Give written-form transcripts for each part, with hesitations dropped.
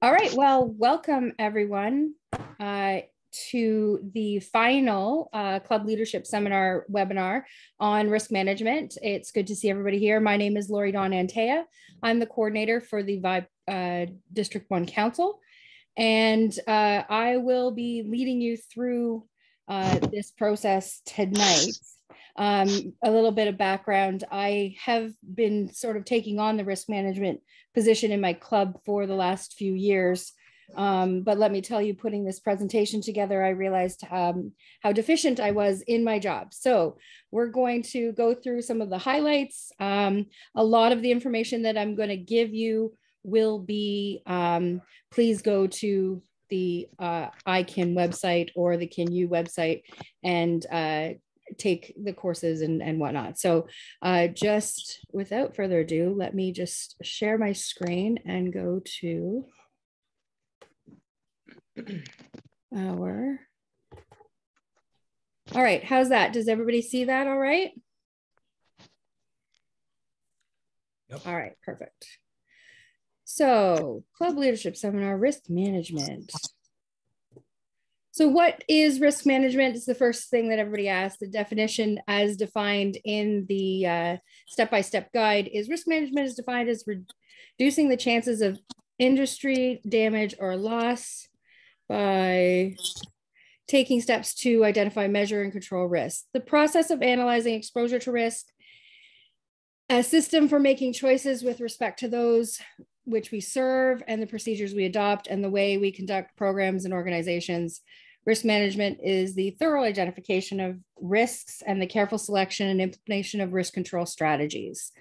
All right, well, welcome everyone to the final Club Leadership Seminar webinar on risk management. It's good to see everybody here. My name is Lori Dawn Antea. I'm the coordinator for the Vibe District 1 Council, and I will be leading you through this process tonight. A little bit of background, I have been sort of taking on the risk management position in my club for the last few years. But let me tell you, putting this presentation together, I realized how deficient I was in my job. So we're going to go through some of the highlights. A lot of the information that I'm going to give you will be, please go to the ICAN website or the KINU website and take the courses and whatnot. So just without further ado, let me just share my screen and go to our, all right, how's that? Does everybody see that all right? Yep. All right, perfect. So Club Leadership Seminar, Risk Management. So what is risk management? It's the first thing that everybody asks. The definition as defined in the step-by-step guide is risk management is defined as reducing the chances of industry damage or loss by taking steps to identify, measure, and control risk. The process of analyzing exposure to risk, a system for making choices with respect to those which we serve and the procedures we adopt and the way we conduct programs and organizations. Risk management is the thorough identification of risks and the careful selection and implementation of risk control strategies.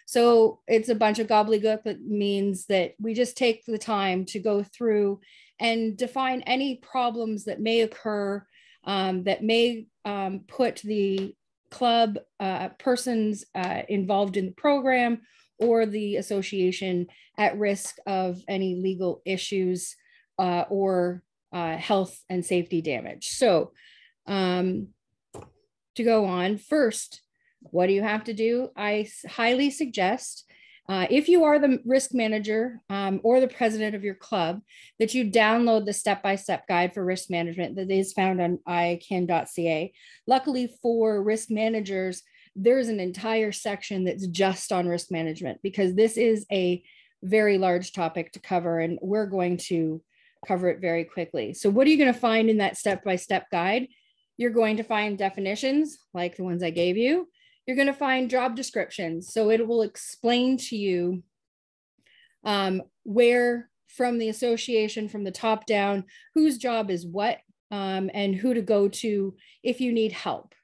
So it's a bunch of gobbledygook that means that we just take the time to go through and define any problems that may occur that may put the club persons involved in the program or the association at risk of any legal issues or health and safety damage. So to go on, first, what do you have to do? I highly suggest, if you are the risk manager or the president of your club, that you download the step-by-step guide for risk management that is found on ican.ca. Luckily for risk managers, there's an entire section that's just on risk management because this is a very large topic to cover and we're going to cover it very quickly. So what are you going to find in that step-by-step guide? You're going to find definitions like the ones I gave you. You're going to find job descriptions. So it will explain to you where from the association, from the top down, whose job is what and who to go to if you need help.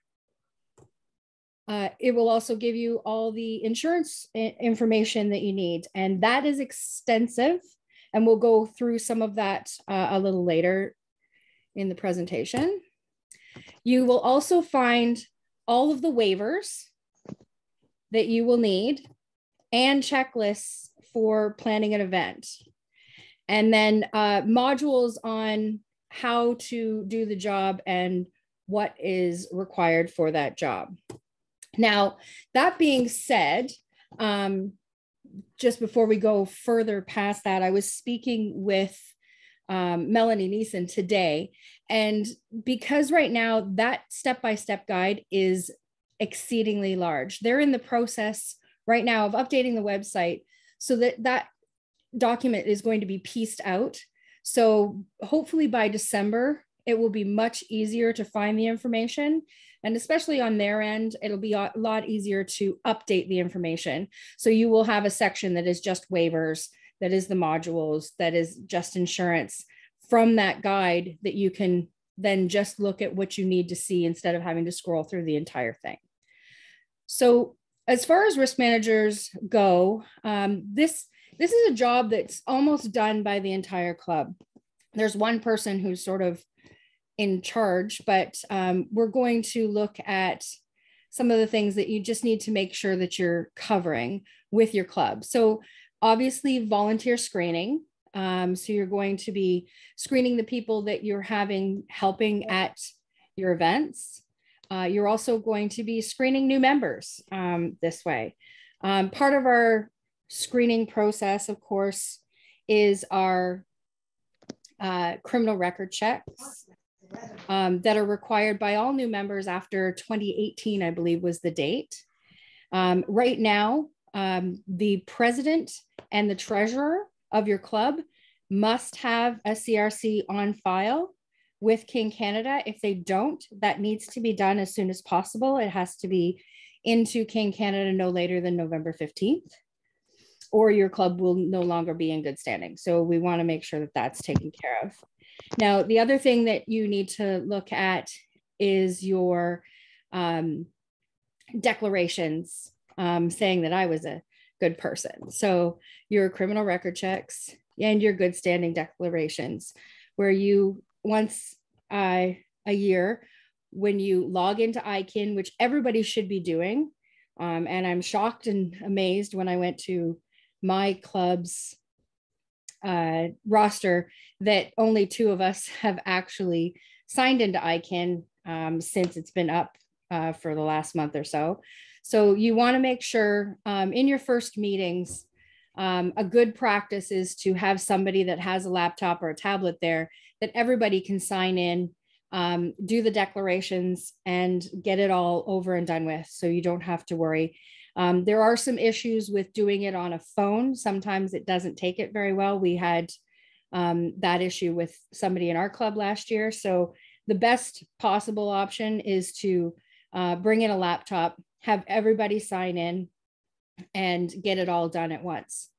It will also give you all the insurance information that you need, and that is extensive. And we'll go through some of that a little later in the presentation. You will also find all of the waivers that you will need and checklists for planning an event. And then modules on how to do the job and what is required for that job. Now, that being said, just before we go further past that, I was speaking with Melanie Neeson today. And because right now that step-by-step guide is exceedingly large, they're in the process right now of updating the website so that that document is going to be pieced out. So hopefully by December, it will be much easier to find the information. And especially on their end, it'll be a lot easier to update the information. So you will have a section that is just waivers, that is the modules, that is just insurance from that guide that you can then just look at what you need to see instead of having to scroll through the entire thing. So as far as risk managers go, this is a job that's almost done by the entire club. There's one person who's sort of in charge, but we're going to look at some of the things that you just need to make sure that you're covering with your club. So obviously volunteer screening. So you're going to be screening the people that you're having helping at your events. You're also going to be screening new members this way. Part of our screening process, of course, is our criminal record checks that are required by all new members after 2018, I believe was the date. Right now, the president and the treasurer of your club must have a CRC on file with King Canada. If they don't, that needs to be done as soon as possible. It has to be into King Canada no later than November 15th, or your club will no longer be in good standing. So we want to make sure that that's taken care of. Now, the other thing that you need to look at is your declarations saying that I was a good person. So your criminal record checks and your good standing declarations, where you once a year, when you log into IKIN, which everybody should be doing, and I'm shocked and amazed when I went to my club's roster that only 2 of us have actually signed into IKIN since it's been up for the last month or so. So you want to make sure in your first meetings, a good practice is to have somebody that has a laptop or a tablet there that everybody can sign in, do the declarations, and get it all over and done with, so you don't have to worry. There are some issues with doing it on a phone. Sometimes it doesn't take it very well. We had that issue with somebody in our club last year. So the best possible option is to bring in a laptop, have everybody sign in, and get it all done at once.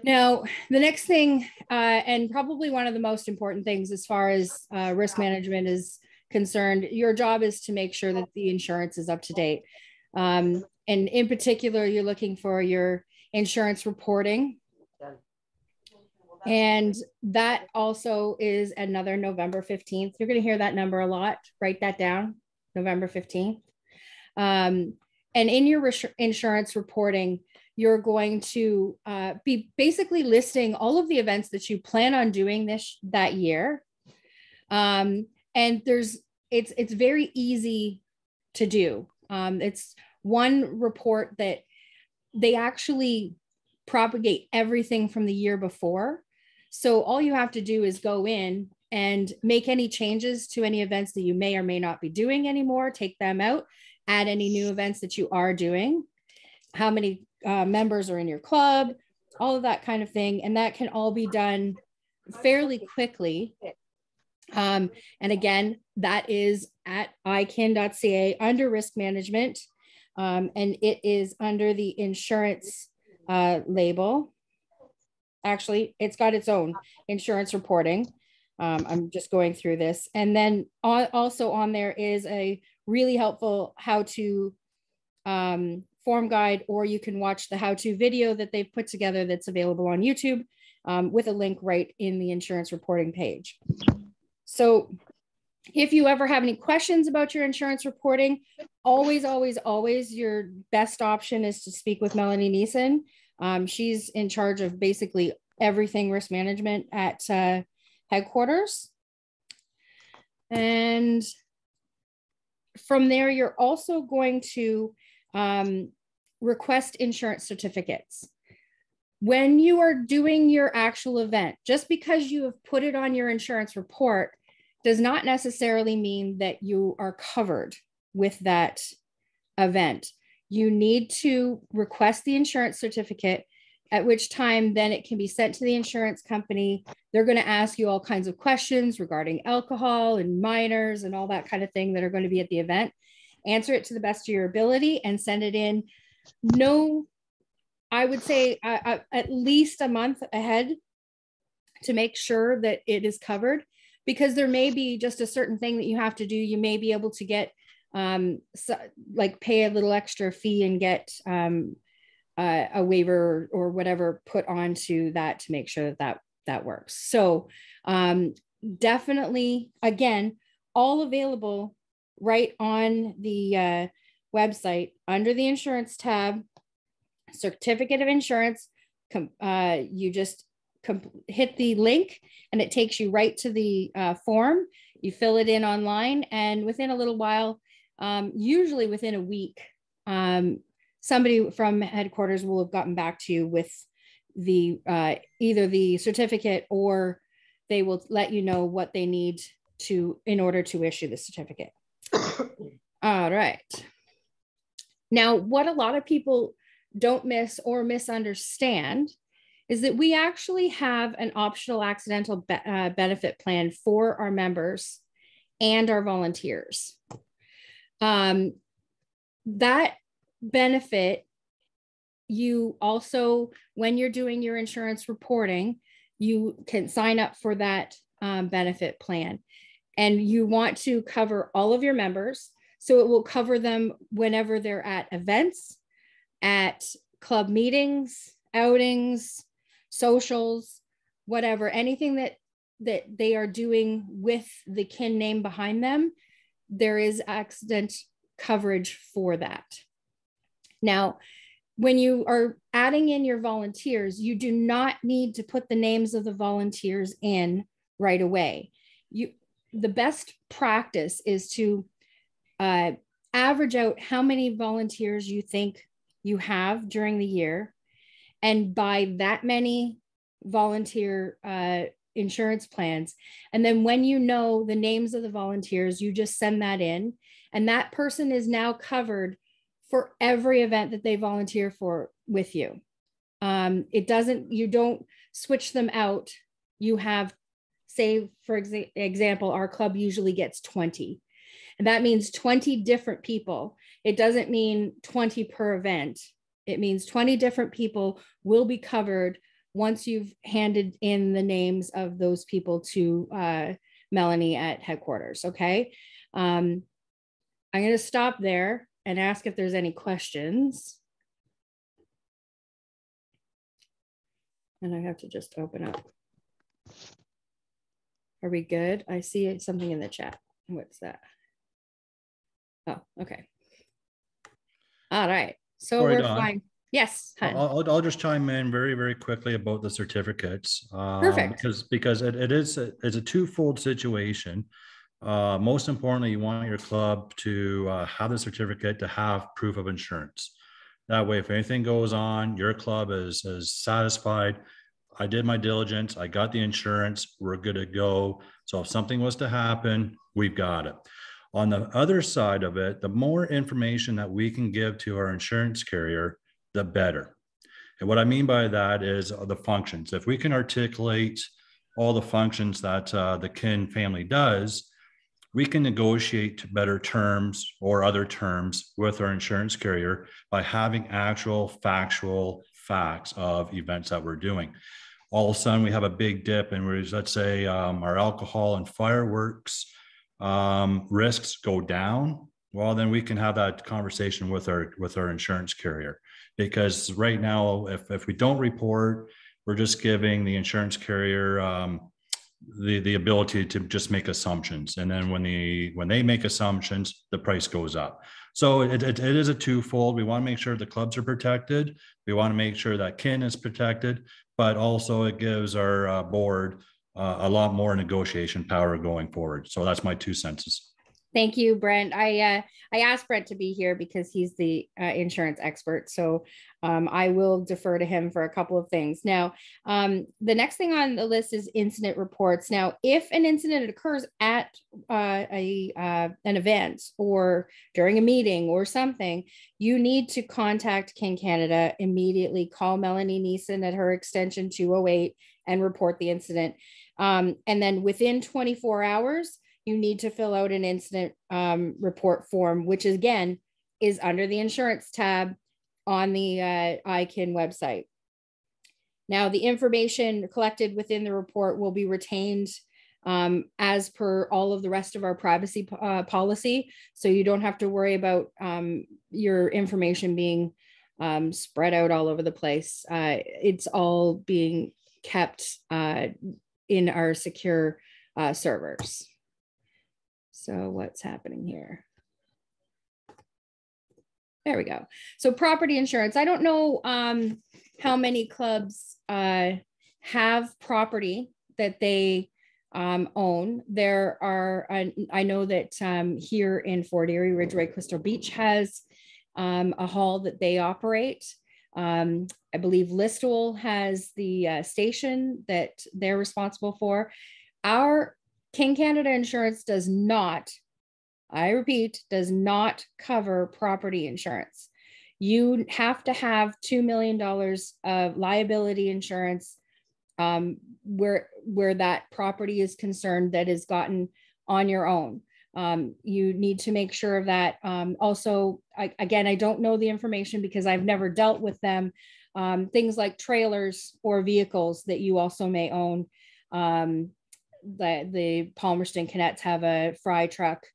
Now, the next thing, and probably one of the most important things as far as risk management is concerned, your job is to make sure that the insurance is up to date. And in particular, you're looking for your insurance reporting. And that also is another November 15th. You're going to hear that number a lot. Write that down, November 15th. And in your insurance reporting, you're going to be basically listing all of the events that you plan on doing that year. And it's very easy to do. It's one report that they actually propagate everything from the year before. So all you have to do is go in and make any changes to any events that you may or may not be doing anymore, take them out, add any new events that you are doing, how many members are in your club, all of that kind of thing. And that can all be done fairly quickly. And again, that is at ikin.ca under risk management. And it is under the insurance label. Actually, it's got its own insurance reporting. I'm just going through this. And then also on there is a really helpful how-to form guide, or you can watch the how-to video that they've put together that's available on YouTube with a link right in the insurance reporting page. So if you ever have any questions about your insurance reporting, always, always, always your best option is to speak with Melanie Neeson. She's in charge of basically everything risk management at headquarters. And from there, you're also going to request insurance certificates. When you are doing your actual event, just because you have put it on your insurance report does not necessarily mean that you are covered with that event. You need to request the insurance certificate, at which time then it can be sent to the insurance company. They're going to ask you all kinds of questions regarding alcohol and minors and all that kind of thing that are going to be at the event. Answer it to the best of your ability and send it in. No, I would say at least a month ahead to make sure that it is covered, because there may be just a certain thing that you have to do. You may be able to get like pay a little extra fee and get a waiver or whatever put onto that to make sure that works. So definitely, again, all available right on the website under the insurance tab, certificate of insurance. You just hit the link and it takes you right to the form. You fill it in online, and within a little while, usually within a week, somebody from headquarters will have gotten back to you with the either the certificate or they will let you know what they need in order to issue the certificate. All right. Now, what a lot of people don't miss or misunderstand is that we actually have an optional accidental benefit plan for our members and our volunteers. That benefit, you also, when you're doing your insurance reporting, you can sign up for that benefit plan. And you want to cover all of your members. So it will cover them whenever they're at events, at club meetings, outings, socials, whatever, anything that they are doing with the kin name behind them, there is accident coverage for that. Now, when you are adding in your volunteers, you do not need to put the names of the volunteers in right away. The best practice is to average out how many volunteers you think you have during the year, and buy that many volunteer insurance plans. And then when you know the names of the volunteers, you just send that in, and that person is now covered for every event that they volunteer for with you. You don't switch them out. You have, say, for example, our club usually gets 20. And that means 20 different people. It doesn't mean 20 per event. It means 20 different people will be covered once you've handed in the names of those people to Melanie at headquarters, okay? I'm gonna stop there and ask if there's any questions. And I have to just open up. Are we good? I see something in the chat. What's that? Oh, okay. All right. So we're fine. Yes. I'll just chime in very, very quickly about the certificates. Perfect. Because it's a twofold situation. Most importantly, you want your club to have the certificate to have proof of insurance. That way, if anything goes on, your club is satisfied. I did my diligence. I got the insurance. We're good to go. So if something was to happen, we've got it. On the other side of it, the more information that we can give to our insurance carrier, the better. And what I mean by that is the functions. If we can articulate all the functions that the kin family does, we can negotiate better terms or other terms with our insurance carrier by having actual factual facts of events that we're doing. All of a sudden, we have a big dip, and let's say our alcohol and fireworks risks go down. Well, then we can have that conversation with our insurance carrier, because right now, if we don't report, we're just giving the insurance carrier the ability to just make assumptions, and then when they make assumptions, the price goes up. So it is a twofold. We want to make sure the clubs are protected. We want to make sure that kin is protected, but also it gives our board a lot more negotiation power going forward. So that's my 2 cents. Thank you, Brent. I asked Brent to be here because he's the insurance expert. So I will defer to him for a couple of things. Now, the next thing on the list is incident reports. Now, if an incident occurs at an event or during a meeting or something, you need to contact Kin Canada immediately. Call Melanie Neeson at her extension 208 and report the incident. And then within 24 hours, you need to fill out an incident report form, which again is under the insurance tab on the IKIN website. Now, the information collected within the report will be retained as per all of the rest of our privacy policy. So you don't have to worry about your information being spread out all over the place. It's all being kept in our secure servers. So what's happening here? There we go. So property insurance. I don't know how many clubs have property that they own. There are, I know that here in Fort Erie, Ridgeway Crystal Beach has a hall that they operate. I believe Listowel has the station that they're responsible for. Our King Canada Insurance does not, I repeat, does not cover property insurance. You have to have $2 million of liability insurance where that property is concerned that is gotten on your own. You need to make sure of that. Also, again, I don't know the information because I've never dealt with them. Things like trailers or vehicles that you also may own. The Palmerston Cadets have a fry truck,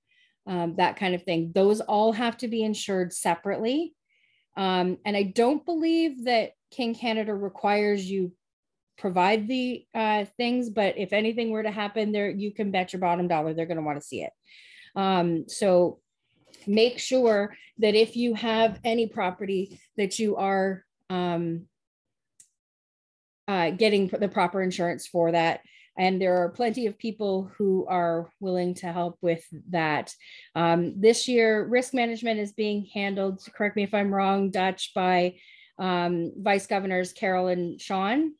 that kind of thing. Those all have to be insured separately. And I don't believe that King Canada requires you provide the things, but if anything were to happen there, you can bet your bottom dollar they're going to want to see it. So make sure that if you have any property that you are getting the proper insurance for that. And there are plenty of people who are willing to help with that. This year, risk management is being handled, correct me if I'm wrong, Dutch, by Vice Governors Carol and Sean.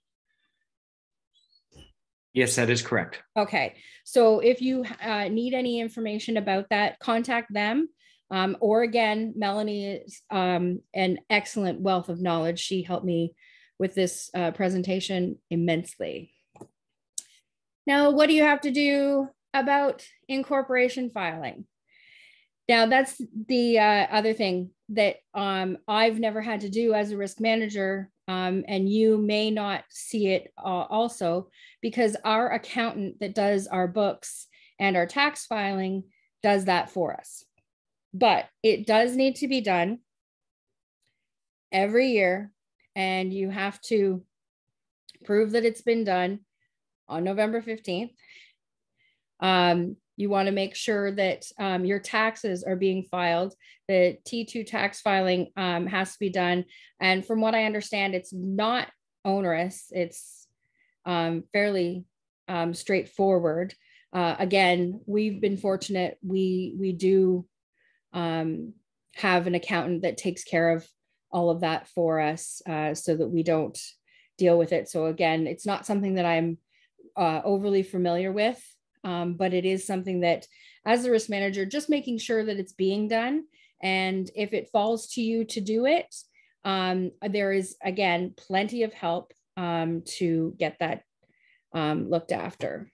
Yes, that is correct. Okay, so if you need any information about that, contact them. Or again, Melanie is an excellent wealth of knowledge. She helped me with this presentation immensely. Now, what do you have to do about incorporation filing? Now, that's the other thing that I've never had to do as a risk manager, and you may not see it also, because our accountant that does our books and our tax filing does that for us. But it does need to be done every year, and you have to prove that it's been done on November 15th. You want to make sure that your taxes are being filed. The T2 tax filing has to be done. And from what I understand, it's not onerous. It's fairly straightforward. Again, we've been fortunate. We do have an accountant that takes care of all of that for us so that we don't deal with it. So again, it's not something that I'm overly familiar with. But it is something that, as a risk manager, just making sure that it's being done. And if it falls to you to do it, there is, again, plenty of help to get that looked after.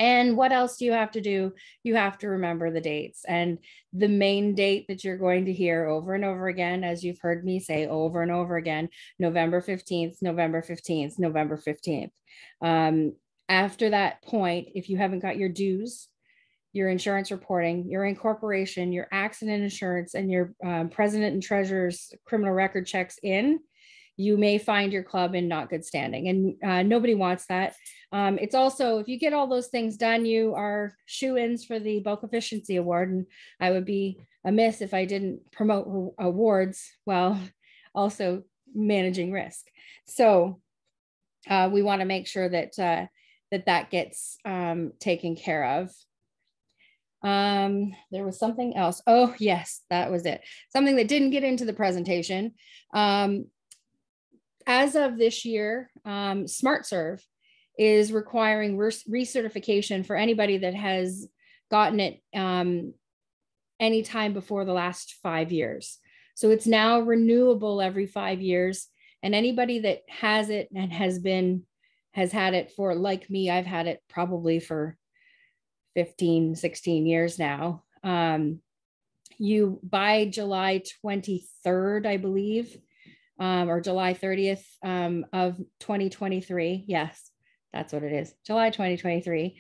And what else do you have to do? You have to remember the dates. And the main date that you're going to hear over and over again, as you've heard me say over and over again, November 15th, November 15th, November 15th. After that point, if you haven't got your dues, your insurance reporting, your incorporation, your accident insurance, and your president and treasurer's criminal record checks in, you may find your club in not good standing. And nobody wants that. It's also, if you get all those things done, you are shoe-ins for the Bulk Efficiency Award. And I would be amiss if I didn't promote awards while also managing risk. So we want to make sure that that gets taken care of. There was something else. Oh, yes, that was it. Something that didn't get into the presentation. As of this year, SmartServe is requiring recertification for anybody that has gotten it any time before the last 5 years. So it's now renewable every 5 years. And anybody that has it and has had it for, like me, I've had it probably for 15, 16 years now. You, by July 23rd, I believe, or July 30th of 2023. Yes, that's what it is. July 2023.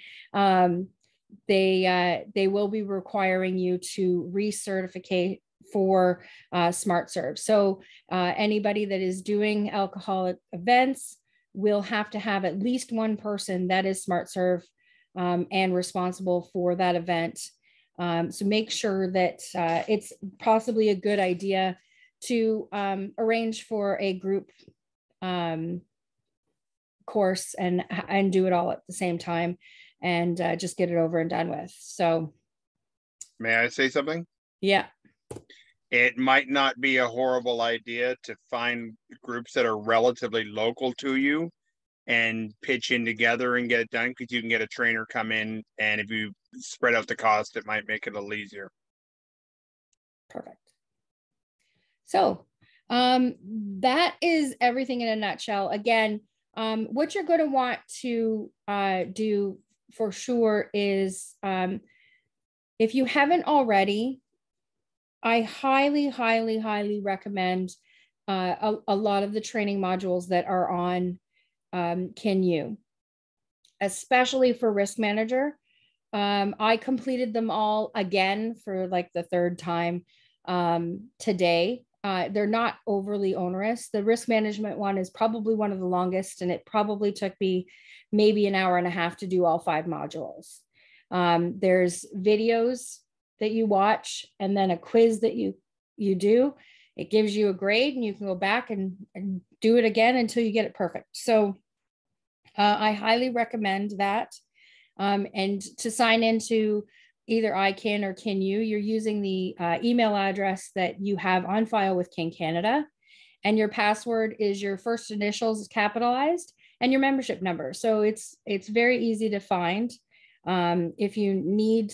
They will be requiring you to recertificate for SmartServe. So anybody that is doing alcoholic events will have to have at least one person that is SmartServe and responsible for that event. So make sure that it's possibly a good idea to arrange for a group course and do it all at the same time and just get it over and done with. So may I say something? Yeah. It might not be a horrible idea to find groups that are relatively local to you and pitch in together and get it done, because you can get a trainer come in, and if you spread out the cost, it might make it a little easier. Perfect. So that is everything in a nutshell. Again, what you're going to want to do for sure is, if you haven't already, I highly, highly, highly recommend a lot of the training modules that are on KenU, especially for Risk Manager. I completed them all again for like the third time today. They're not overly onerous. The risk management one is probably one of the longest, and it probably took me maybe an hour and a half to do all 5 modules. There's videos that you watch, and then a quiz that you do. It gives you a grade, and you can go back and do it again until you get it perfect. So I highly recommend that. And to sign into either iKen or KenU, you're using the email address that you have on file with Ken Canada, and your password is your first initials capitalized and your membership number. So it's very easy to find. If you need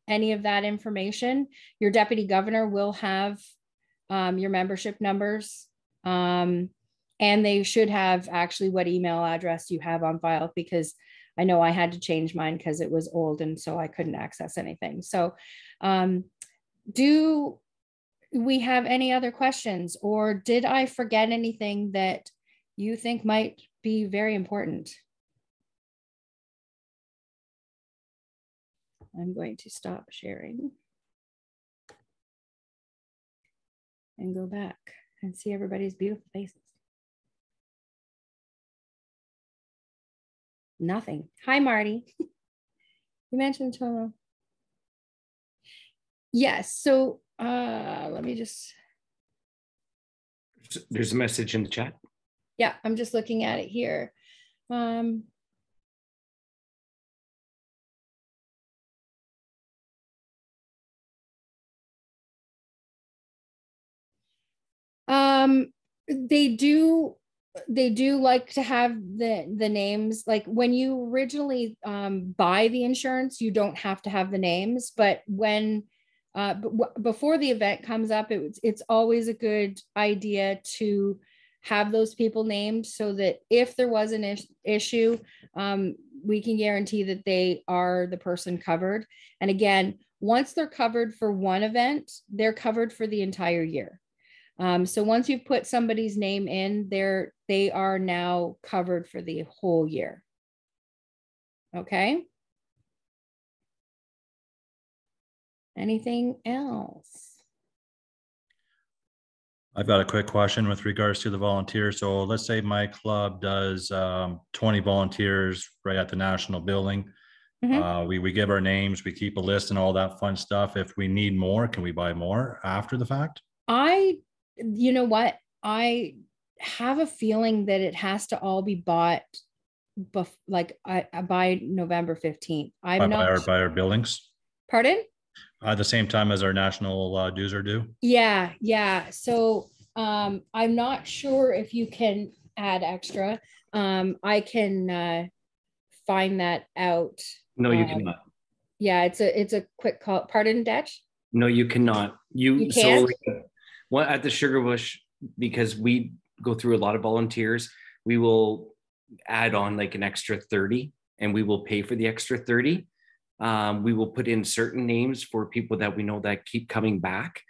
any of that information, your deputy governor will have your membership numbers, and they should have actually what email address you have on file, because I know I had to change mine because it was old, and so I couldn't access anything. So do we have any other questions, or did I forget anything that you think might be very important? I'm going to stop sharing and go back and see everybody's beautiful faces. Nothing. Hi, Marty. You mentioned Tomo. Yes. So let me just. There's a message in the chat. Yeah, I'm just looking at it here. They do like to have the names. Like when you originally buy the insurance, you don't have to have the names, but when before the event comes up, it's always a good idea to have those people named, so that if there was an issue, we can guarantee that they are the person covered. And again, once they're covered for one event, they're covered for the entire year. So once you've put somebody's name in there, they are now covered for the whole year. Okay. Anything else? I've got a quick question with regards to the volunteers. So let's say my club does 20 volunteers right at the national building. Mm-hmm. We give our names, we keep a list and all that fun stuff. If we need more, can we buy more after the fact? You know what? I have a feeling that it has to all be bought by November 15th. I'm not by our buildings. Pardon? At the same time as our national dues are due. Yeah. So I'm not sure if you can add extra. I can find that out. No, you cannot. Yeah, it's a quick call. Pardon, Dutch? No, you cannot. You can't? So at the Sugarbush, because we go through a lot of volunteers, we will add on like an extra 30, and we will pay for the extra 30. We will put in certain names for people that we know that keep coming back.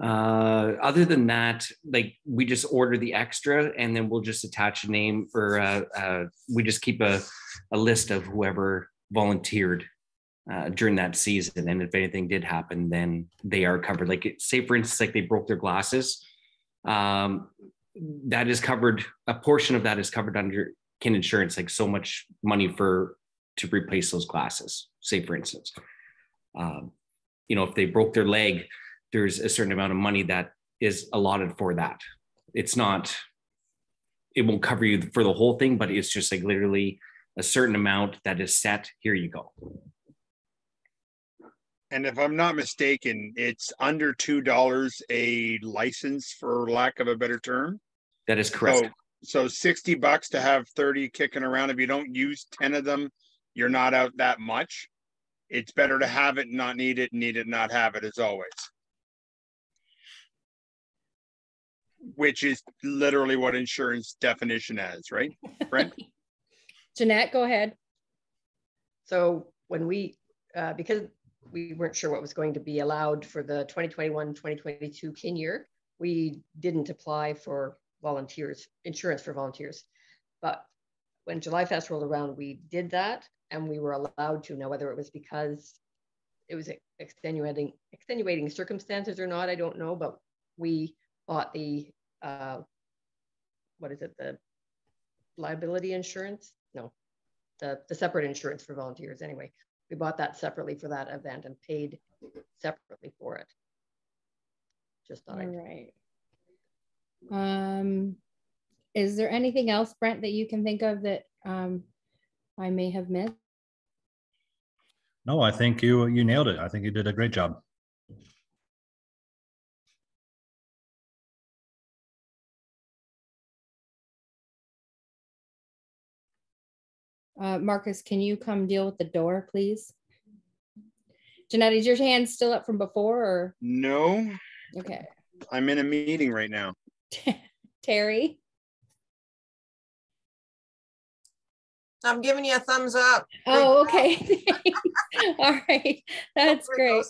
Other than that, like we just order the extra, and then we'll just attach a name, or we just keep a list of whoever volunteered during that season. And if anything did happen, then they are covered. Like say for instance, like they broke their glasses, that is covered. A portion of that is covered under Ken Insurance, like so much money to replace those glasses. Say for instance, if they broke their leg, there's a certain amount of money that is allotted for that. It won't cover you for the whole thing, but it's just like literally a certain amount that is set. Here you go. And if I'm not mistaken, it's under $2 a license, for lack of a better term. That is correct. So So $60 to have 30 kicking around. If you don't use 10 of them, you're not out that much. It's better to have it, not need it, not have it, as always. Which is literally what insurance definition is, right, Brent? Jeanette, go ahead. So when we, because we weren't sure what was going to be allowed for the 2021-2022 kin year, we didn't apply for volunteers, insurance for volunteers. But when July Fest rolled around, we did that, and we were allowed to. Now, whether it was because it was extenuating circumstances or not, I don't know, but we bought the, what is it, the liability insurance? No, the separate insurance for volunteers anyway. We bought that separately for that event and paid separately for it. Just thought I'd. Right. Is there anything else, Brent, that you can think of that I may have missed? No, I think you nailed it. I think you did a great job. Marcus, can you come deal with the door, please? Jeanette, is your hand still up from before, or? No. Okay. I'm in a meeting right now. Terry? I'm giving you a thumbs up. Oh, okay. All right. That's great.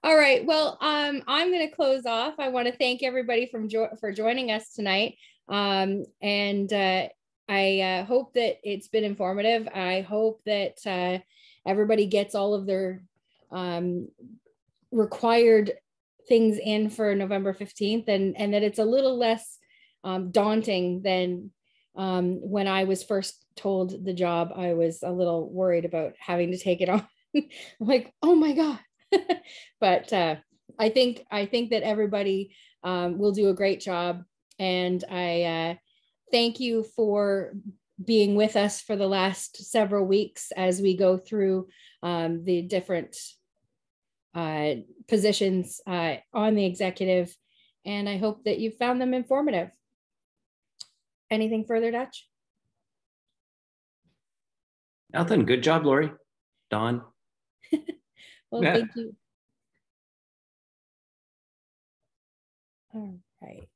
All right. Well, I'm going to close off. I want to thank everybody for joining us tonight. I hope that it's been informative. I hope that everybody gets all of their required things in for November 15th, and that it's a little less daunting than when I was first told the job. I was a little worried about having to take it on. I'm like, oh my God. But I think that everybody will do a great job. And I thank you for being with us for the last several weeks as we go through the different positions on the executive. And I hope that you found them informative. Anything further, Dutch? Nothing. Good job, Lori. Don. Well, Yeah. thank you. All right.